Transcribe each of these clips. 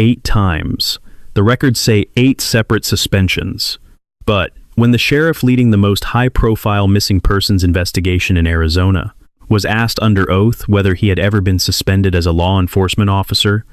8 times. The records say 8 separate suspensions. But when the sheriff leading the most high-profile missing persons investigation in Arizona was asked under oath whether he had ever been suspended as a law enforcement officer,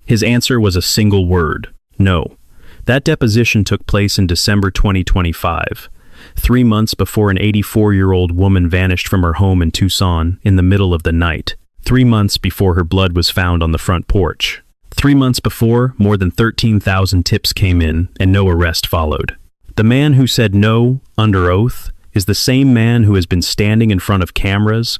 his answer was a single word: no. That deposition took place in December 2025, 3 months before an 84-year-old woman vanished from her home in Tucson in the middle of the night, 3 months before her blood was found on the front porch. 3 months before, more than 13,000 tips came in and no arrest followed. The man who said no under oath is the same man who has been standing in front of cameras,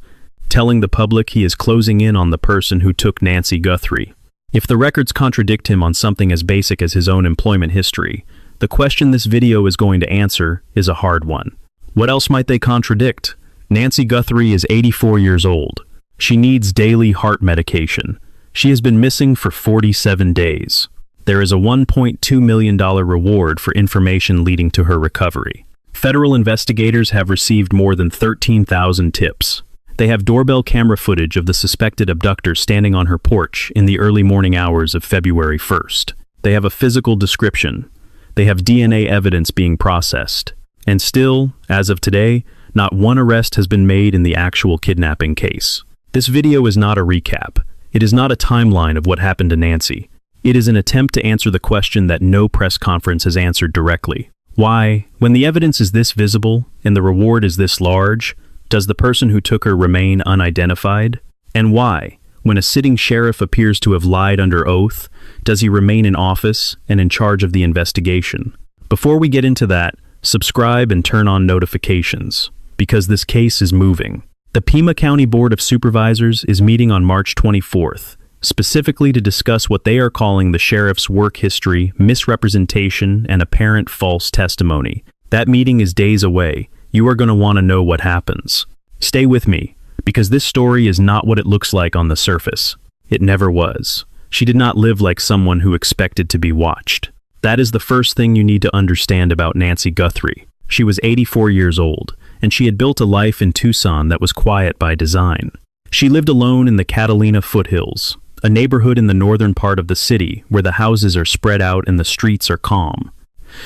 telling the public he is closing in on the person who took Nancy Guthrie. If the records contradict him on something as basic as his own employment history, the question this video is going to answer is a hard one. What else might they contradict? Nancy Guthrie is 84 years old. She needs daily heart medication. She has been missing for 47 days. There is a $1.2 million reward for information leading to her recovery. Federal investigators have received more than 13,000 tips. They have doorbell camera footage of the suspected abductor standing on her porch in the early morning hours of February 1st. They have a physical description. They have DNA evidence being processed. And still, as of today, not one arrest has been made in the actual kidnapping case. This video is not a recap. It is not a timeline of what happened to Nancy. It is an attempt to answer the question that no press conference has answered directly. Why, when the evidence is this visible and the reward is this large, does the person who took her remain unidentified? And why, when a sitting sheriff appears to have lied under oath, does he remain in office and in charge of the investigation? Before we get into that, subscribe and turn on notifications, because this case is moving. The Pima County Board of Supervisors is meeting on March 24th, specifically to discuss what they are calling the sheriff's work history, misrepresentation, and apparent false testimony. That meeting is days away. You are going to want to know what happens. Stay with me, because this story is not what it looks like on the surface. It never was. She did not live like someone who expected to be watched. That is the first thing you need to understand about Nancy Guthrie. She was 84 years old, and she had built a life in Tucson that was quiet by design. She lived alone in the Catalina foothills, a neighborhood in the northern part of the city where the houses are spread out and the streets are calm.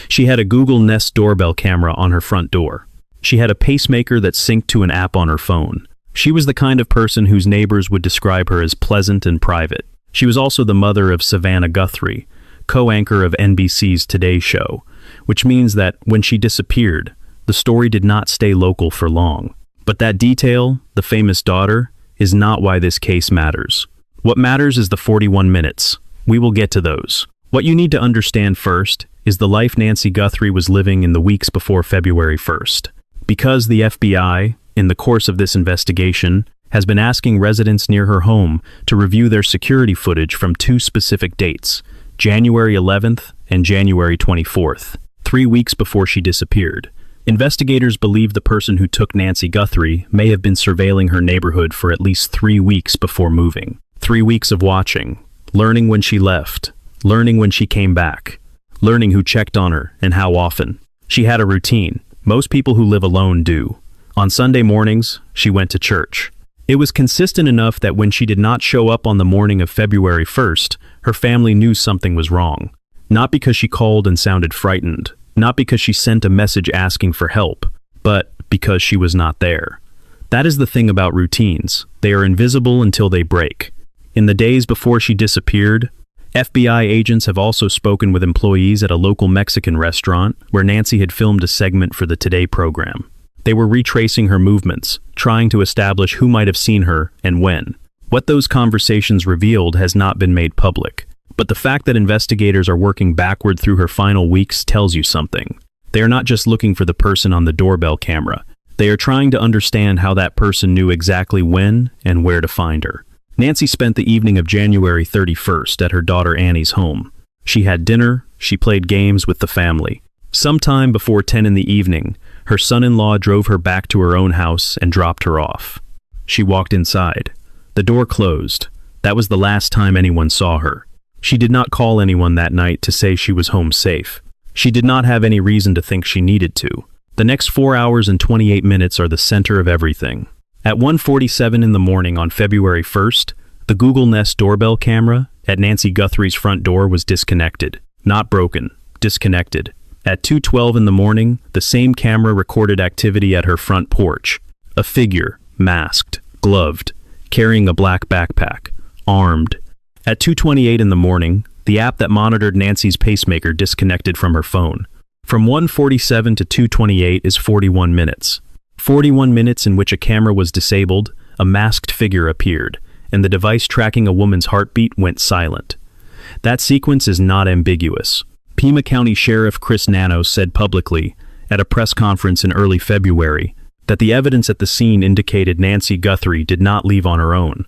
She had a Google Nest doorbell camera on her front door. She had a pacemaker that synced to an app on her phone. She was the kind of person whose neighbors would describe her as pleasant and private. She was also the mother of Savannah Guthrie, co-anchor of NBC's Today Show, which means that when she disappeared, the story did not stay local for long. But that detail, the famous daughter, is not why this case matters. What matters is the 41 minutes. We will get to those. What you need to understand first is the life Nancy Guthrie was living in the weeks before February 1st. Because the FBI, in the course of this investigation, has been asking residents near her home to review their security footage from 2 specific dates, January 11th and January 24th, 3 weeks before she disappeared. Investigators believe the person who took Nancy Guthrie may have been surveilling her neighborhood for at least 3 weeks before moving. 3 weeks of watching, learning when she left, learning when she came back, learning who checked on her and how often. She had a routine. Most people who live alone do. On Sunday mornings, she went to church. It was consistent enough that when she did not show up on the morning of February 1st, her family knew something was wrong. Not because she called and sounded frightened, not because she sent a message asking for help, but because she was not there. That is the thing about routines. They are invisible until they break. In the days before she disappeared, FBI agents have also spoken with employees at a local Mexican restaurant where Nancy had filmed a segment for the Today program. They were retracing her movements, trying to establish who might have seen her and when. What those conversations revealed has not been made public, but the fact that investigators are working backward through her final weeks tells you something. They are not just looking for the person on the doorbell camera. They are trying to understand how that person knew exactly when and where to find her. Nancy spent the evening of January 31st at her daughter Annie's home. She had dinner, she played games with the family. Sometime before 10 in the evening, her son-in-law drove her back to her own house and dropped her off. She walked inside. The door closed. That was the last time anyone saw her. She did not call anyone that night to say she was home safe. She did not have any reason to think she needed to. The next 4 hours and 28 minutes are the center of everything. At 1:47 in the morning on February 1st, the Google Nest doorbell camera at Nancy Guthrie's front door was disconnected. Not broken, disconnected. At 2:12 in the morning, the same camera recorded activity at her front porch. A figure, masked, gloved, carrying a black backpack, armed. At 2:28 in the morning, the app that monitored Nancy's pacemaker disconnected from her phone. From 1:47 to 2:28 is 41 minutes. 41 minutes in which a camera was disabled, a masked figure appeared, and the device tracking a woman's heartbeat went silent. That sequence is not ambiguous. Pima County Sheriff Chris Nanos said publicly, at a press conference in early February, that the evidence at the scene indicated Nancy Guthrie did not leave on her own.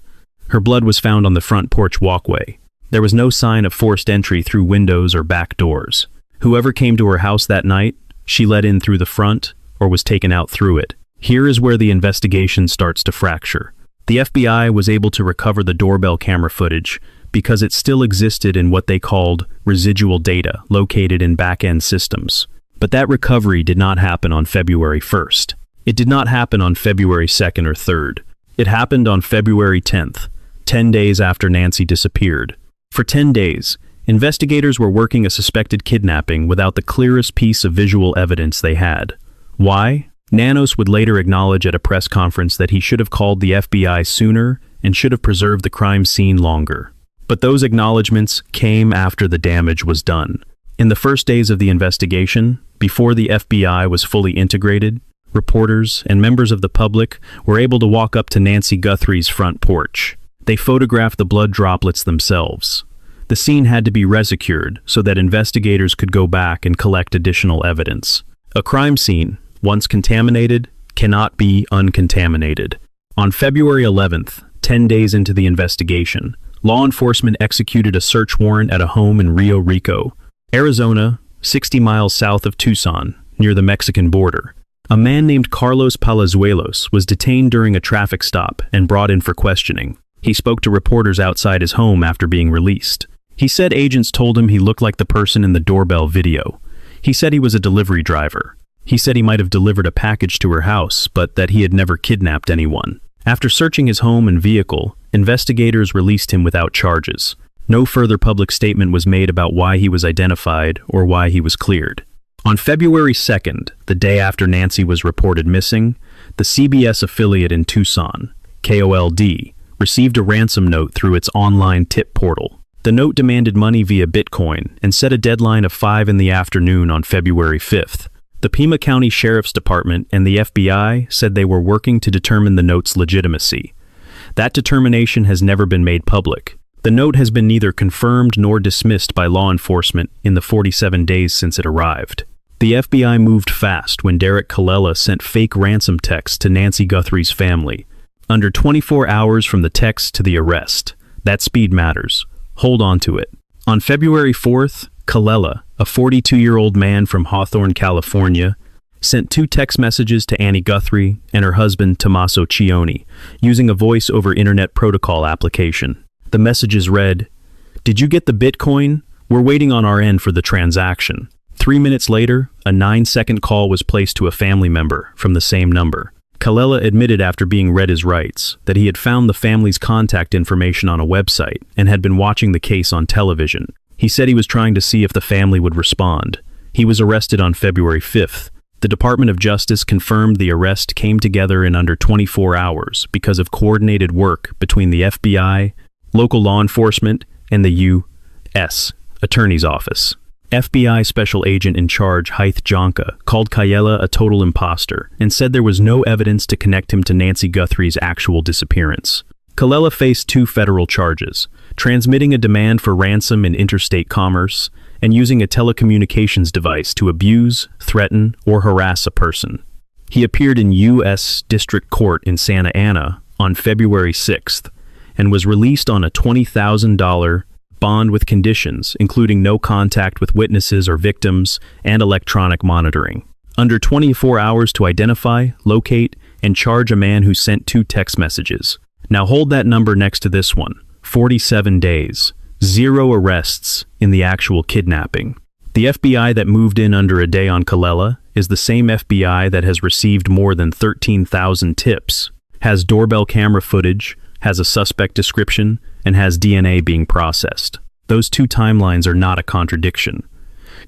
Her blood was found on the front porch walkway. There was no sign of forced entry through windows or back doors. Whoever came to her house that night, she let in through the front or was taken out through it. Here is where the investigation starts to fracture. The FBI was able to recover the doorbell camera footage because it still existed in what they called residual data located in back-end systems. But that recovery did not happen on February 1st. It did not happen on February 2nd or 3rd. It happened on February 10th, 10 days after Nancy disappeared. For 10 days, investigators were working a suspected kidnapping without the clearest piece of visual evidence they had. Why? Nanos would later acknowledge at a press conference that he should have called the FBI sooner and should have preserved the crime scene longer. But those acknowledgments came after the damage was done. In the first days of the investigation, before the FBI was fully integrated, reporters and members of the public were able to walk up to Nancy Guthrie's front porch. They photographed the blood droplets themselves. The scene had to be resecured so that investigators could go back and collect additional evidence. A crime scene, once contaminated, cannot be uncontaminated. On February 11th, 10 days into the investigation, law enforcement executed a search warrant at a home in Rio Rico, Arizona, 60 miles south of Tucson, near the Mexican border. A man named Carlos Palazuelos was detained during a traffic stop and brought in for questioning. He spoke to reporters outside his home after being released. He said agents told him he looked like the person in the doorbell video. He said he was a delivery driver. He said he might have delivered a package to her house, but that he had never kidnapped anyone. After searching his home and vehicle, investigators released him without charges. No further public statement was made about why he was identified or why he was cleared. On February 2nd, the day after Nancy was reported missing, the CBS affiliate in Tucson, KOLD, received a ransom note through its online tip portal. The note demanded money via Bitcoin and set a deadline of 5 in the afternoon on February 5th. The Pima County Sheriff's Department and the FBI said they were working to determine the note's legitimacy. That determination has never been made public. The note has been neither confirmed nor dismissed by law enforcement in the 47 days since it arrived. The FBI moved fast when Derek Colella sent fake ransom texts to Nancy Guthrie's family. Under 24 hours from the text to the arrest. That speed matters. Hold on to it. On February 4th, Colella, a 42-year-old man from Hawthorne, California, sent 2 text messages to Annie Guthrie and her husband Tommaso Cioni using a voice-over internet protocol application. The messages read, "Did you get the Bitcoin? We're waiting on our end for the transaction." 3 minutes later, a 9-second call was placed to a family member from the same number. Colella admitted after being read his rights that he had found the family's contact information on a website and had been watching the case on television. He said he was trying to see if the family would respond. He was arrested on February 5th. The Department of Justice confirmed the arrest came together in under 24 hours because of coordinated work between the FBI, local law enforcement, and the U.S. Attorney's Office. FBI Special Agent in charge Hythe Jonka called Colella a total imposter and said there was no evidence to connect him to Nancy Guthrie's actual disappearance. Colella faced 2 federal charges, transmitting a demand for ransom in interstate commerce and using a telecommunications device to abuse, threaten, or harass a person. He appeared in U.S. District Court in Santa Ana on February 6th and was released on a $20,000 bond with conditions, including no contact with witnesses or victims and electronic monitoring. Under 24 hours to identify, locate, and charge a man who sent 2 text messages. Now hold that number next to this one. 47 days. 0 arrests in the actual kidnapping. The FBI that moved in under a day on Colella is the same FBI that has received more than 13,000 tips, has doorbell camera footage, has a suspect description, and has DNA being processed. Those two timelines are not a contradiction.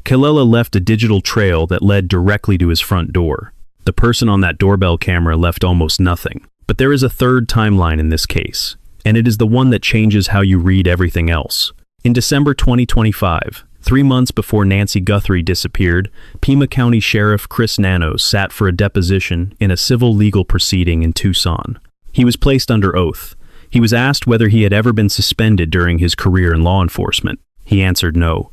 Killela left a digital trail that led directly to his front door. The person on that doorbell camera left almost nothing. But there is a third timeline in this case, and it is the one that changes how you read everything else. In December 2025, 3 months before Nancy Guthrie disappeared, Pima County Sheriff Chris Nanos sat for a deposition in a civil legal proceeding in Tucson. He was placed under oath. He was asked whether he had ever been suspended during his career in law enforcement. He answered no.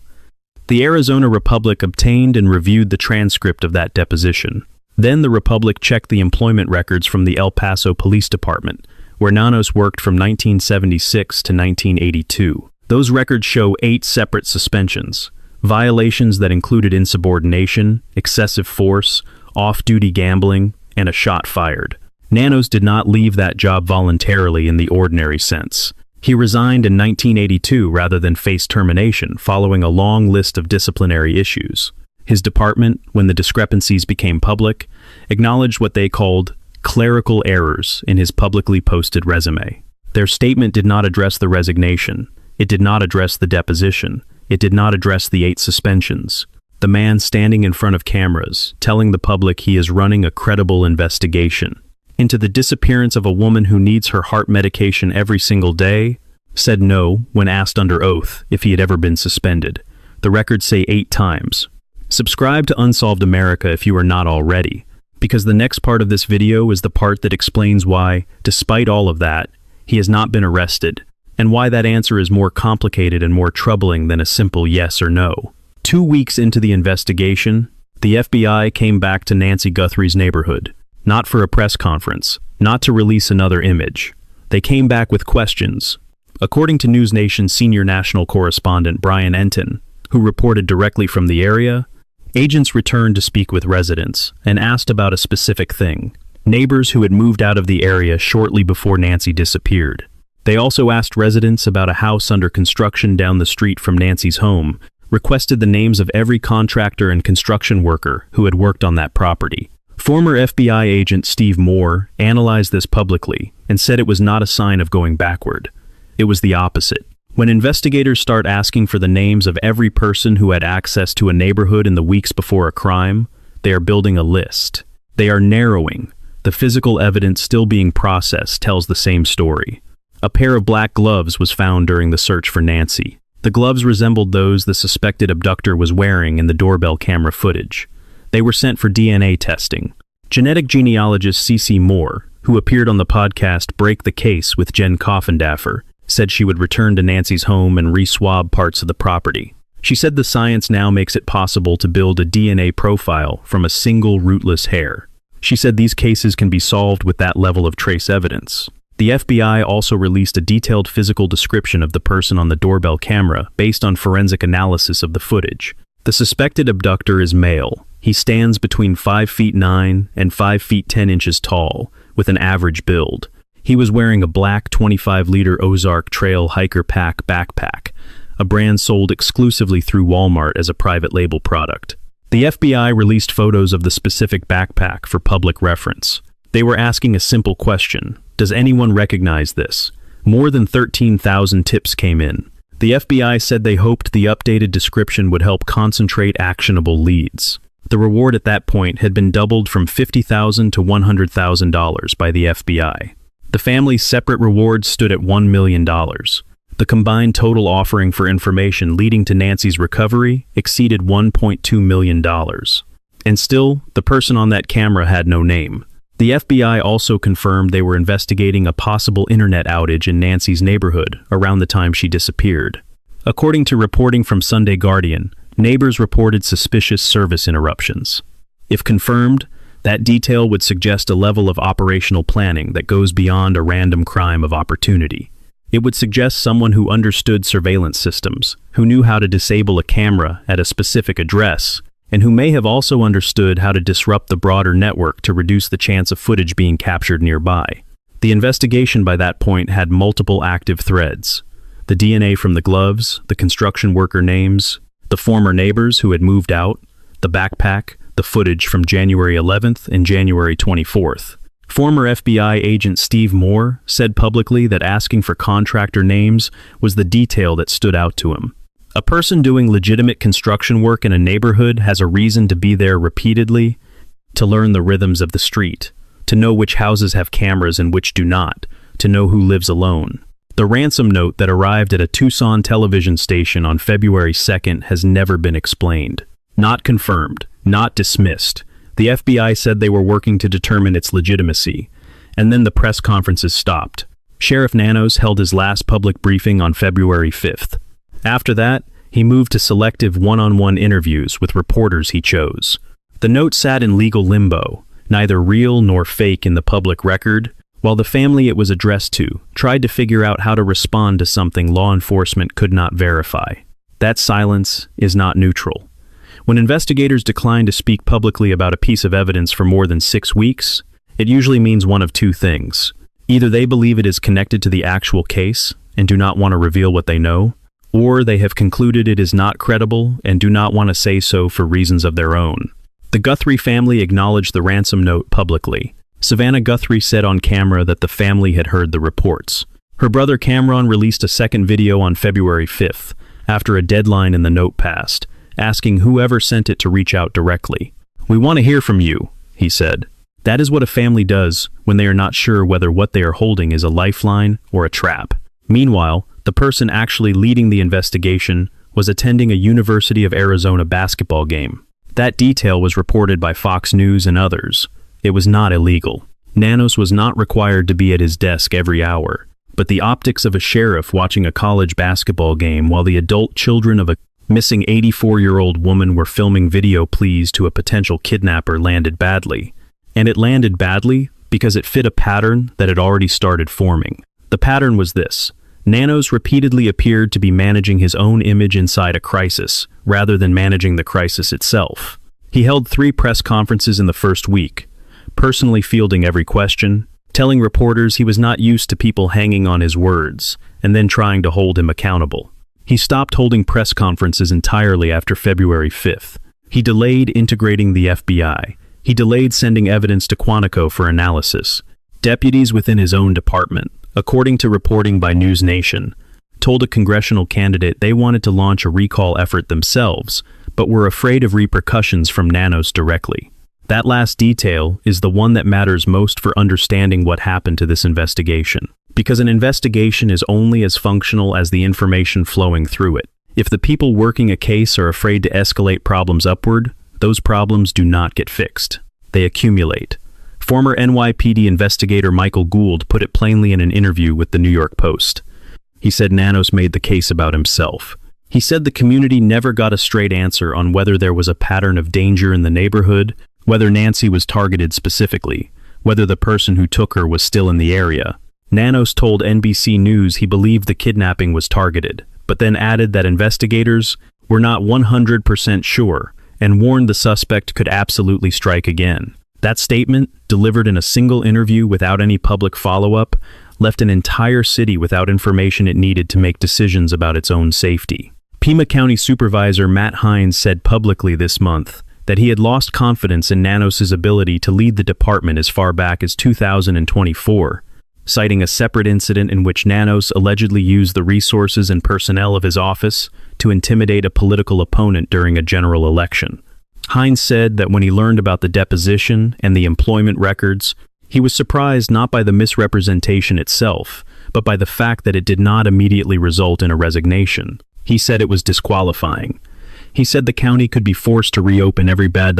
The Arizona Republic obtained and reviewed the transcript of that deposition. Then the Republic checked the employment records from the El Paso Police Department, where Nanos worked from 1976 to 1982. Those records show 8 separate suspensions, violations that included insubordination, excessive force, off-duty gambling, and a shot fired. Nanos did not leave that job voluntarily in the ordinary sense. He resigned in 1982 rather than face termination following a long list of disciplinary issues. His department, when the discrepancies became public, acknowledged what they called clerical errors in his publicly posted resume. Their statement did not address the resignation. It did not address the deposition. It did not address the 8 suspensions. The man standing in front of cameras, telling the public he is running a credible investigation into the disappearance of a woman who needs her heart medication every single day, said no when asked under oath if he had ever been suspended. The records say 8 times. Subscribe to Unsolved America if you are not already, because the next part of this video is the part that explains why, despite all of that, he has not been arrested, and why that answer is more complicated and more troubling than a simple yes or no. 2 weeks into the investigation, the FBI came back to Nancy Guthrie's neighborhood, not for a press conference, not to release another image. They came back with questions. According to News Nation's senior national correspondent Brian Enton, who reported directly from the area, agents returned to speak with residents and asked about a specific thing: neighbors who had moved out of the area shortly before Nancy disappeared. They also asked residents about a house under construction down the street from Nancy's home, requested the names of every contractor and construction worker who had worked on that property. Former FBI agent Steve Moore analyzed this publicly and said it was not a sign of going backward. It was the opposite. When investigators start asking for the names of every person who had access to a neighborhood in the weeks before a crime, they are building a list. They are narrowing. The physical evidence still being processed tells the same story. A pair of black gloves was found during the search for Nancy. The gloves resembled those the suspected abductor was wearing in the doorbell camera footage. They were sent for DNA testing. Genetic genealogist C.C. Moore, who appeared on the podcast Break the Case with Jen Coffindaffer, said she would return to Nancy's home and re-swab parts of the property. She said the science now makes it possible to build a DNA profile from a single rootless hair. She said these cases can be solved with that level of trace evidence. The FBI also released a detailed physical description of the person on the doorbell camera based on forensic analysis of the footage. The suspected abductor is male. He stands between 5 feet 9 and 5 feet 10 inches tall, with an average build. He was wearing a black 25-liter Ozark Trail Hiker Pack backpack, a brand sold exclusively through Walmart as a private label product. The FBI released photos of the specific backpack for public reference. They were asking a simple question: does anyone recognize this? More than 13,000 tips came in. The FBI said they hoped the updated description would help concentrate actionable leads. The reward at that point had been doubled from $50,000 to $100,000 by the FBI. The family's separate reward stood at $1 million. The combined total offering for information leading to Nancy's recovery exceeded $1.2 million. And still, the person on that camera had no name. The FBI also confirmed they were investigating a possible internet outage in Nancy's neighborhood around the time she disappeared. According to reporting from Sunday Guardian, neighbors reported suspicious service interruptions. If confirmed, that detail would suggest a level of operational planning that goes beyond a random crime of opportunity. It would suggest someone who understood surveillance systems, who knew how to disable a camera at a specific address, and who may have also understood how to disrupt the broader network to reduce the chance of footage being captured nearby. The investigation by that point had multiple active threads: the DNA from the gloves, the construction worker names, the former neighbors who had moved out, the backpack, the footage from January 11th and January 24th. Former FBI agent Steve Moore said publicly that asking for contractor names was the detail that stood out to him. A person doing legitimate construction work in a neighborhood has a reason to be there repeatedly, to learn the rhythms of the street, to know which houses have cameras and which do not, to know who lives alone. The ransom note that arrived at a Tucson television station on February 2nd has never been explained. Not confirmed, not dismissed. The FBI said they were working to determine its legitimacy, and then the press conferences stopped. Sheriff Nanos held his last public briefing on February 5th. After that, he moved to selective one-on-one interviews with reporters he chose. The note sat in legal limbo, neither real nor fake in the public record, while the family it was addressed to tried to figure out how to respond to something law enforcement could not verify. That silence is not neutral. When investigators decline to speak publicly about a piece of evidence for more than 6 weeks, it usually means one of two things. Either they believe it is connected to the actual case and do not want to reveal what they know, or they have concluded it is not credible and do not want to say so for reasons of their own. The Guthrie family acknowledged the ransom note publicly. Savannah Guthrie said on camera that the family had heard the reports. Her brother Cameron released a second video on February 5th, after a deadline in the note passed, asking whoever sent it to reach out directly. "We want to hear from you," he said. That is what a family does when they are not sure whether what they are holding is a lifeline or a trap. Meanwhile, the person actually leading the investigation was attending a University of Arizona basketball game. That detail was reported by Fox News and others. It was not illegal. Nanos was not required to be at his desk every hour, but the optics of a sheriff watching a college basketball game while the adult children of a missing 84-year-old woman were filming video pleas to a potential kidnapper landed badly. And it landed badly because it fit a pattern that had already started forming. The pattern was this. Nanos repeatedly appeared to be managing his own image inside a crisis, rather than managing the crisis itself. He held 3 press conferences in the first week, personally fielding every question, telling reporters he was not used to people hanging on his words, and then trying to hold him accountable. He stopped holding press conferences entirely after February 5th. He delayed integrating the FBI. He delayed sending evidence to Quantico for analysis. Deputies within his own department, according to reporting by News Nation, told a congressional candidate they wanted to launch a recall effort themselves, but were afraid of repercussions from Nanos directly. That last detail is the one that matters most for understanding what happened to this investigation. Because an investigation is only as functional as the information flowing through it. If the people working a case are afraid to escalate problems upward, those problems do not get fixed. They accumulate. Former NYPD investigator Michael Gould put it plainly in an interview with the New York Post. He said Nanos made the case about himself. He said the community never got a straight answer on whether there was a pattern of danger in the neighborhood, whether Nancy was targeted specifically, whether the person who took her was still in the area. Nanos told NBC News he believed the kidnapping was targeted, but then added that investigators were not 100% sure and warned the suspect could absolutely strike again. That statement, delivered in a single interview without any public follow-up, left an entire city without information it needed to make decisions about its own safety. Pima County Supervisor Matt Hines said publicly this month that he had lost confidence in Nanos' ability to lead the department as far back as 2024, citing a separate incident in which Nanos allegedly used the resources and personnel of his office to intimidate a political opponent during a general election. Hines said that when he learned about the deposition and the employment records, he was surprised not by the misrepresentation itself, but by the fact that it did not immediately result in a resignation. He said it was disqualifying. He said the county could be forced to reopen every bad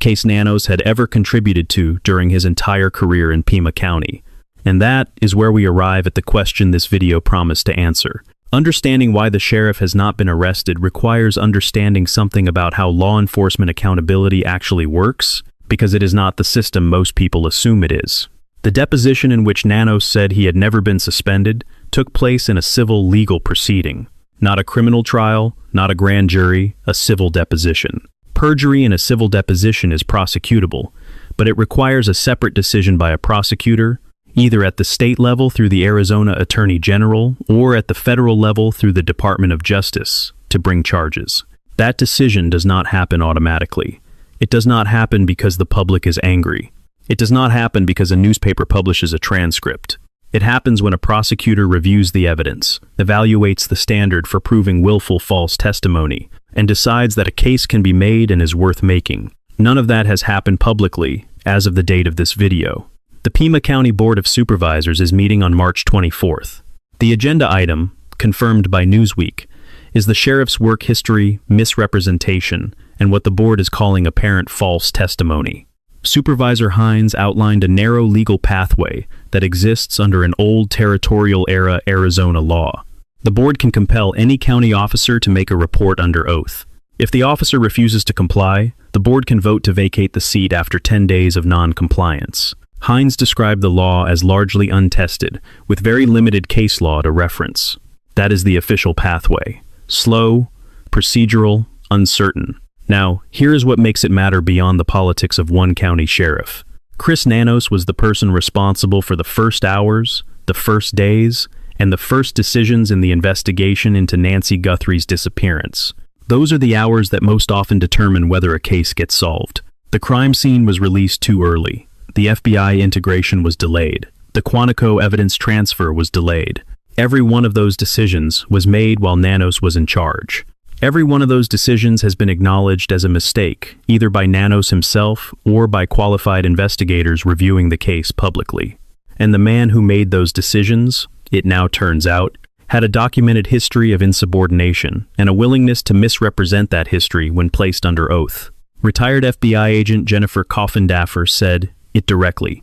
case Nanos had ever contributed to during his entire career in Pima County. And that is where we arrive at the question this video promised to answer. Understanding why the sheriff has not been arrested requires understanding something about how law enforcement accountability actually works, because it is not the system most people assume it is. The deposition in which Nanos said he had never been suspended took place in a civil legal proceeding. Not a criminal trial, not a grand jury, a civil deposition. Perjury in a civil deposition is prosecutable, but it requires a separate decision by a prosecutor, either at the state level through the Arizona Attorney General or at the federal level through the Department of Justice, to bring charges. That decision does not happen automatically. It does not happen because the public is angry. It does not happen because a newspaper publishes a transcript. It happens when a prosecutor reviews the evidence, evaluates the standard for proving willful false testimony, and decides that a case can be made and is worth making. None of that has happened publicly as of the date of this video. The Pima County Board of Supervisors is meeting on March 24th. The agenda item, confirmed by Newsweek, is the sheriff's work history, misrepresentation, and what the board is calling apparent false testimony. Supervisor Hines outlined a narrow legal pathway that exists under an old territorial-era Arizona law. The board can compel any county officer to make a report under oath. If the officer refuses to comply, the board can vote to vacate the seat after 10 days of non-compliance. Hines described the law as largely untested, with very limited case law to reference. That is the official pathway. Slow, procedural, uncertain. Now, here is what makes it matter beyond the politics of one county sheriff. Chris Nanos was the person responsible for the first hours, the first days, and the first decisions in the investigation into Nancy Guthrie's disappearance. Those are the hours that most often determine whether a case gets solved. The crime scene was released too early. The FBI integration was delayed. The Quantico evidence transfer was delayed. Every one of those decisions was made while Nanos was in charge. Every one of those decisions has been acknowledged as a mistake, either by Nanos himself or by qualified investigators reviewing the case publicly. And the man who made those decisions, it now turns out, had a documented history of insubordination and a willingness to misrepresent that history when placed under oath. Retired FBI agent Jennifer Coffindaffer said it directly.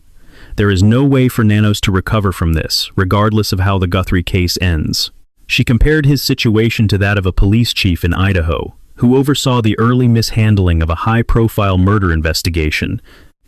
There is no way for Nanos to recover from this, regardless of how the Guthrie case ends. She compared his situation to that of a police chief in Idaho, who oversaw the early mishandling of a high-profile murder investigation,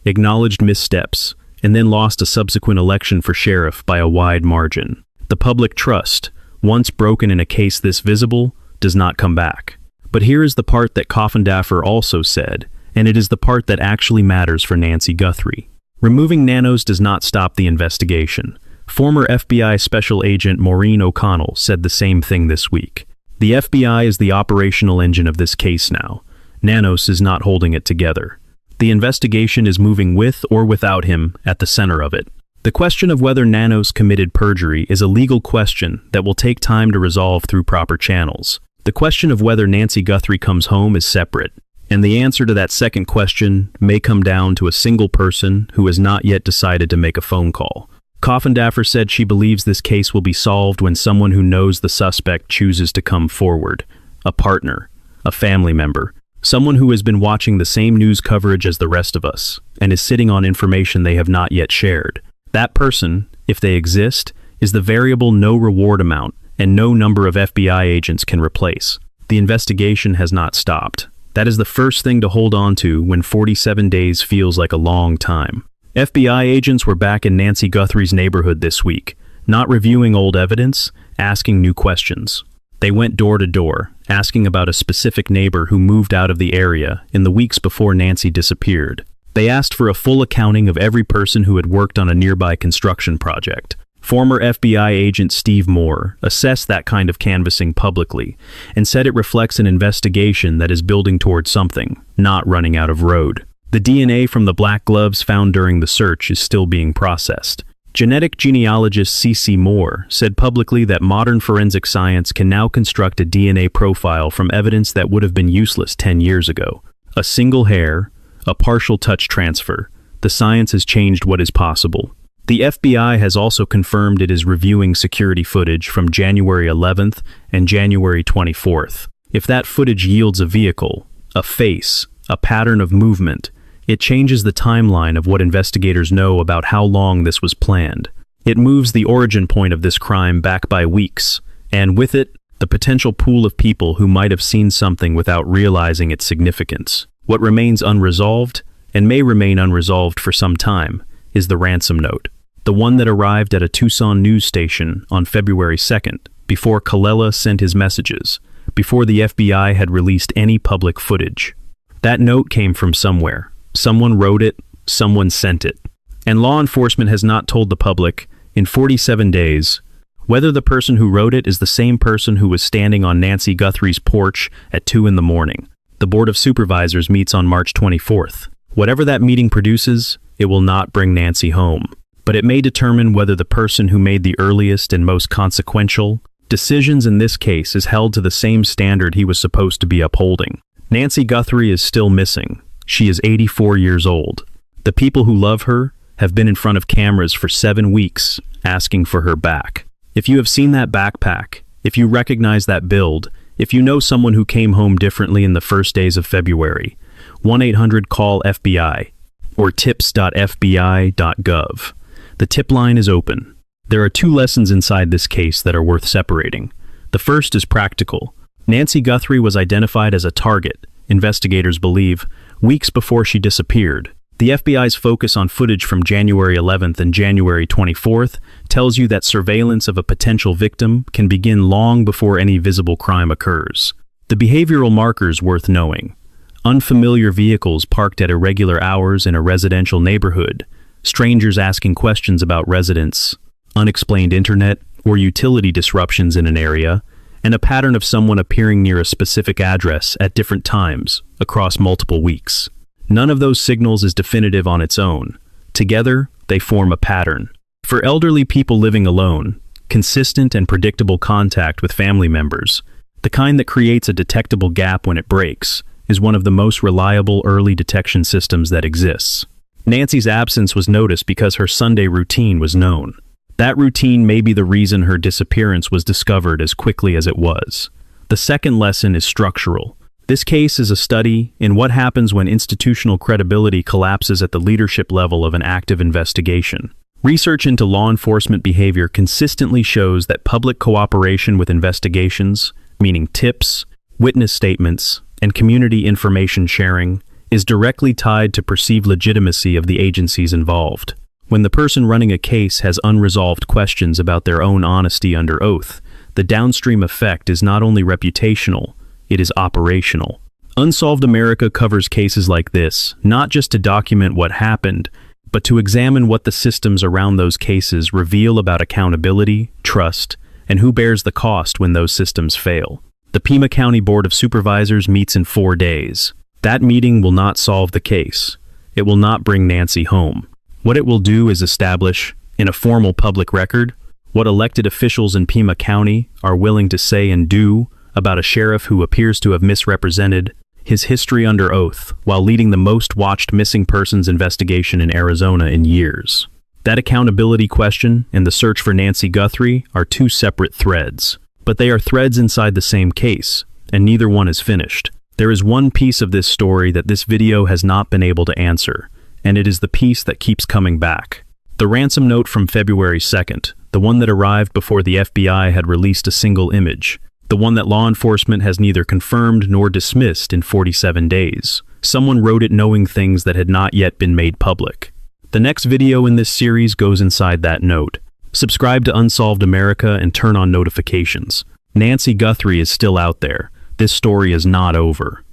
acknowledged missteps, and then lost a subsequent election for sheriff by a wide margin. The public trust, once broken in a case this visible, does not come back. But here is the part that Coffindaffer also said, and it is the part that actually matters for Nancy Guthrie. Removing Nanos does not stop the investigation. Former FBI Special Agent Maureen O'Connell said the same thing this week. The FBI is the operational engine of this case now. Nanos is not holding it together. The investigation is moving with or without him at the center of it. The question of whether Nanos committed perjury is a legal question that will take time to resolve through proper channels. The question of whether Nancy Guthrie comes home is separate, and the answer to that second question may come down to a single person who has not yet decided to make a phone call. Coffindaffer said she believes this case will be solved when someone who knows the suspect chooses to come forward. A partner, a family member, someone who has been watching the same news coverage as the rest of us and is sitting on information they have not yet shared. That person, if they exist, is the variable no reward amount and no number of FBI agents can replace. The investigation has not stopped. That is the first thing to hold on to when 47 days feels like a long time. FBI agents were back in Nancy Guthrie's neighborhood this week, not reviewing old evidence, asking new questions. They went door to door, asking about a specific neighbor who moved out of the area in the weeks before Nancy disappeared. They asked for a full accounting of every person who had worked on a nearby construction project. Former FBI agent Steve Moore assessed that kind of canvassing publicly and said it reflects an investigation that is building toward something, not running out of road. The DNA from the black gloves found during the search is still being processed. Genetic genealogist C.C. Moore said publicly that modern forensic science can now construct a DNA profile from evidence that would have been useless 10 years ago. A single hair, a partial touch transfer. The science has changed what is possible. The FBI has also confirmed it is reviewing security footage from January 11th and January 24th. If that footage yields a vehicle, a face, a pattern of movement, it changes the timeline of what investigators know about how long this was planned. It moves the origin point of this crime back by weeks, and with it, the potential pool of people who might have seen something without realizing its significance. What remains unresolved, and may remain unresolved for some time, is the ransom note. The one that arrived at a Tucson news station on February 2nd, before Kalela sent his messages, before the FBI had released any public footage. That note came from somewhere. Someone wrote it, someone sent it. And law enforcement has not told the public, in 47 days, whether the person who wrote it is the same person who was standing on Nancy Guthrie's porch at 2 in the morning. The Board of Supervisors meets on March 24th. Whatever that meeting produces, it will not bring Nancy home. But it may determine whether the person who made the earliest and most consequential decisions in this case is held to the same standard he was supposed to be upholding. Nancy Guthrie is still missing. She is 84 years old. The people who love her have been in front of cameras for 7 weeks asking for her back. If you have seen that backpack, if you recognize that build, if you know someone who came home differently in the first days of February, 1-800-CALL-FBI or tips.fbi.gov. The tip line is open. There are 2 lessons inside this case that are worth separating. The first is practical. Nancy Guthrie was identified as a target, investigators believe, weeks before she disappeared. The FBI's focus on footage from January 11th and January 24th tells you that surveillance of a potential victim can begin long before any visible crime occurs. The behavioral markers worth knowing: unfamiliar vehicles parked at irregular hours in a residential neighborhood, strangers asking questions about residents, unexplained internet or utility disruptions in an area, and a pattern of someone appearing near a specific address at different times across multiple weeks. None of those signals is definitive on its own. Together, they form a pattern. For elderly people living alone, consistent and predictable contact with family members, the kind that creates a detectable gap when it breaks, is one of the most reliable early detection systems that exists. Nancy's absence was noticed because her Sunday routine was known. That routine may be the reason her disappearance was discovered as quickly as it was. The second lesson is structural. This case is a study in what happens when institutional credibility collapses at the leadership level of an active investigation. Research into law enforcement behavior consistently shows that public cooperation with investigations, meaning tips, witness statements, and community information sharing, is directly tied to perceived legitimacy of the agencies involved. When the person running a case has unresolved questions about their own honesty under oath, the downstream effect is not only reputational, it is operational. Unsolved America covers cases like this, not just to document what happened, but to examine what the systems around those cases reveal about accountability, trust, and who bears the cost when those systems fail. The Pima County Board of Supervisors meets in 4 days. That meeting will not solve the case. It will not bring Nancy home. What it will do is establish, in a formal public record, what elected officials in Pima County are willing to say and do about a sheriff who appears to have misrepresented his history under oath while leading the most watched missing persons investigation in Arizona in years. That accountability question and the search for Nancy Guthrie are 2 separate threads, but they are threads inside the same case, and neither one is finished. There is one piece of this story that this video has not been able to answer, and it is the piece that keeps coming back. The ransom note from February 2nd, the one that arrived before the FBI had released a single image, the one that law enforcement has neither confirmed nor dismissed in 47 days. Someone wrote it knowing things that had not yet been made public. The next video in this series goes inside that note. Subscribe to Unsolved America and turn on notifications. Nancy Guthrie is still out there. This story is not over.